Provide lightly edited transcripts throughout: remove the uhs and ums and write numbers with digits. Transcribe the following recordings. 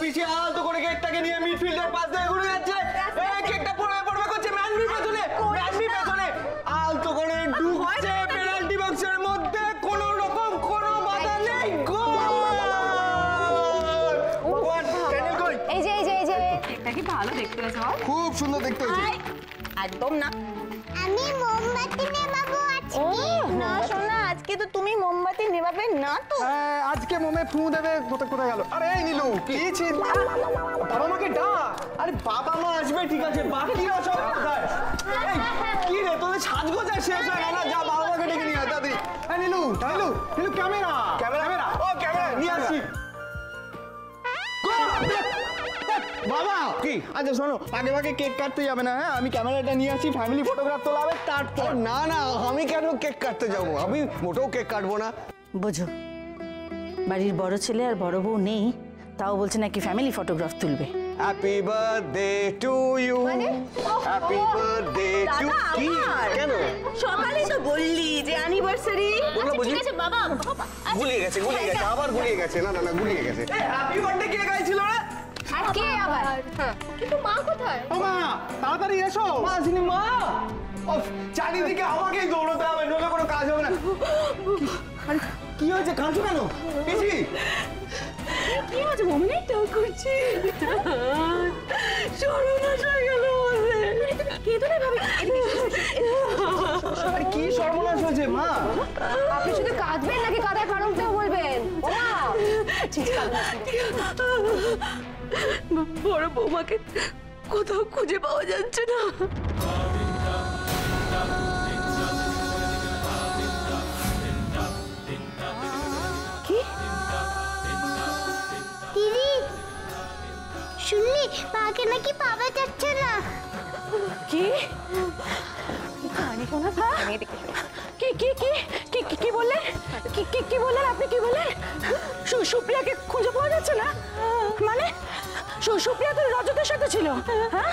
পিছে আলতো করে কেকটাকে নিয়ে মিডফিল্ডের পাশ দিয়ে ঘুরে যাচ্ছে। এই কেকটা পড়বে পড়বে করছে ম্যানবি পেছনে, ম্যানবি পেছনে আলতো করে ঢুকছে পেনাল্টি বক্সের মধ্যে, কোনো রকম কোনো বাধা নেই, গোল। এই যে কেকটা কি ভালো দেখতে হয়েছে? খুব সুন্দর দেখতে হয়েছে। একদম না, আমি মোমবাতি নেভাবো আজকে। না শোনা, আজকে তো তুমি মোমবাতি নেভাবে না তো। হ্যাঁ, আজকে মোমে ফু দেবে। কোথায় গেল? আরে এই নীলু, কি চিন্তা? বাবা মাকে ডাক। আরে বাবা মা আসবে ঠিক আছে, বাকিরা সব কোথায়? এই কি রে, তোদের সাজগোজ শেষ হয়ে গেল? যা বাবা মাকে ডেকে নিয়ে আয় তাড়াতাড়ি। এই নীলু, ক্যামেরা ও ক্যামেরা নিয়ে আসছি। বাবা কি? আচ্ছা শোনো, আগে ভাগে কেক কাটতে যাবে না। হ্যাঁ, আমি ক্যামেরাটা নিয়ে আসি, ফ্যামিলি ফটোগ্রাফ তোলা হবে তারপর। না না, আমি কেন কেক কাটতে যাবো? আমি মোটেও কেক কাটবো না। বোঝো, বাড়ির বড় ছেলে আর বড় বউ নেই, তাও বলছে নাকি ফ্যামিলি ফটোগ্রাফ তুলবে। Happy birthday to you, happy birthday to. কি কেন? সকালেই তো বললি যে অ্যানিভার্সারি। ঠিক আছে বাবা, গুলিয়ে গেছে আবার গুলিয়ে গেছে। না গুলিয়ে গেছে। হ্যাপি বার্থডে কে গাইছিল রে? আর কে আবার? কিন্তু মা কোথায়? ও মা, তাড়াতাড়ি এসো। মা আসেনি। মা, ওফ, চারিদিকে আমাকেই দৌড়তে হবে, নইলে কোনো কাজ হবে না। আরে কি হয়েছে, কাঁদছো কেন? পিসি কি হয়েছে? মনে তো করছি সর্বনাশ হয়ে গেল বলে। কে তো না ভাবে। আরে কি সর্বনাশ হয়েছে মা? আপনি শুধু কাঁদবেন নাকি কাঁদার কারণটাও বলবেন? ও মা, ঠিক বড় বৌমাকে কোথাও খুঁজে পাওয়া যাচ্ছে না। কি? দিদি শুনলি, মাকে নাকি পাওয়া যাচ্ছে না। কি কি বললেন? কি বললেন আপনি? কি বললেন? সুপ্রিয়াকে খুঁজে পাওয়া যাচ্ছে না মানে? সুপ্রিয়া তো রজতের সাথে ছিল। হ্যাঁ,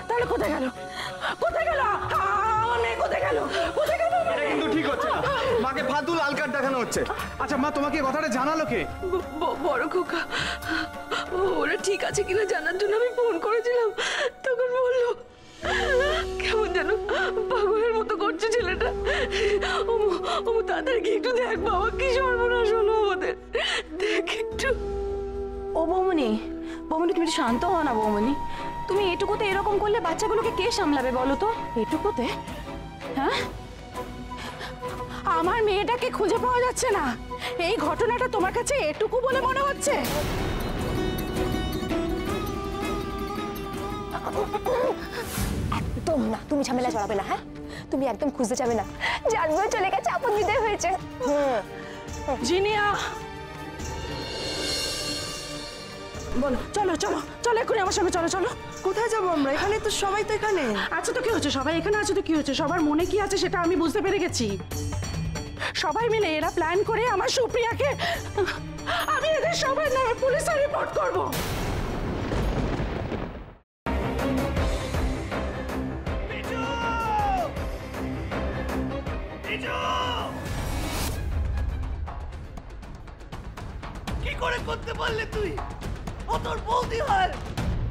তাহলে কোথায় গেল? আমার মেয়ে কোথায় গেল? এটা কিন্তু ঠিক হচ্ছে না। মাকে ফালতু লাল কার্ড দেখানো হচ্ছে। আচ্ছা মা, তোমাকে কথাটা জানালো কে? বড় খোকা, ওরা ঠিক আছে কিনা জানার জন্য আমি ফোন করেছিলাম, তখন বললো কেমন যেন পাগলের মতো করছে ছেলেটা। ও তাড়াতাড়ি একটু দেখ বাবা, কি সর্বনাশ হলো আমাদের, দেখ একটু। ও বৌমনি, তুমি একটু শান্ত হও না বৌমনি। তুমি এটুকুতে এরকম করলে বাচ্চাগুলোকে কে সামলাবে বলো তো? এটুকুতে? হ্যাঁ, আমার মেয়েটাকে খুঁজে পাওয়া যাচ্ছে না, এই ঘটনাটা তোমার কাছে এটুকু বলে মনে হচ্ছে? একদম না, তুমি ঝামেলা জড়াবে না। হ্যাঁ, তুমি একদম খুঁজতে যাবে না। জানবো চলে গেছে, আপন বিদায় হয়েছে। জিনিয়া, বলো, চলো এক্ষুনি আমার সঙ্গে চলো। কোথায় যাবো আমরা? এখানে তো সবাই তো এখানে আচ্ছা তো কি হচ্ছে? সবাই এখানে আছে তো কি হচ্ছে? সবার মনে কি আছে সেটা আমি বুঝতে পেরে গেছি। সবাই মিলে এরা প্ল্যান করে আমার সুপ্রিয়াকে, আমি এদের সবার নামে পুলিশে রিপোর্ট করব। কি করে করতে পারলে তুই? ও তোর বৌদি হয়,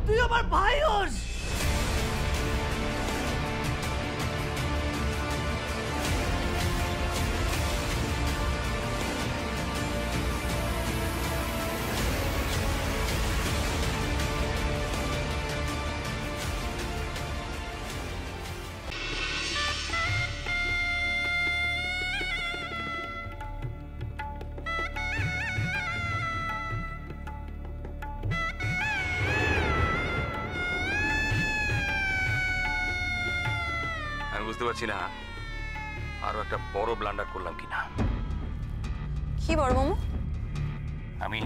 তুই আমার ভাই হোস। বুঝতে পারছি না আরো একটা বড় ব্লান্ডার করলাম কিনা। কি বড় মামু? আমি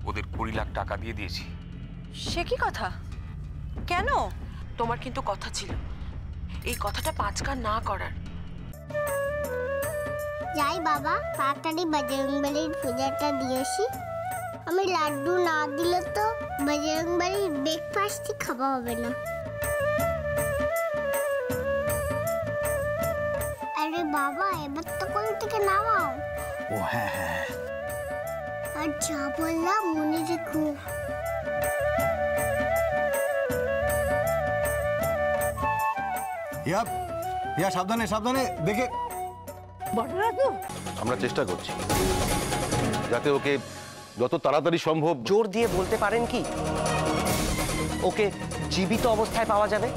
ওদের 20 লাখ টাকা দিয়ে দিয়েছি। সে কি কথা? কেন? তোমার কিন্তু কথা ছিল এই কথাটা 5 কান না করার। যাই বাবা, তাড়াতাড়ি বজরংবলীর পূজাটা দিয়েছি। আমি লাড্ডু না দিলে তো বজরংবলীর ব্রেকফাস্টই খাওয়া হবে না। আরে বাবা, এবার তো কোল থেকে নামাও। ও হ্যাঁ, আর যা বললাম মনে রেখো। ইয়া ইয়া সাবধানে সাবধানে দেখে। আমরা চেষ্টা করছি যাতে ওকে যত তাড়াতাড়ি সম্ভব। জোর দিয়ে বলতে পারেন কি ওকে জীবিত অবস্থায় পাওয়া যাবে?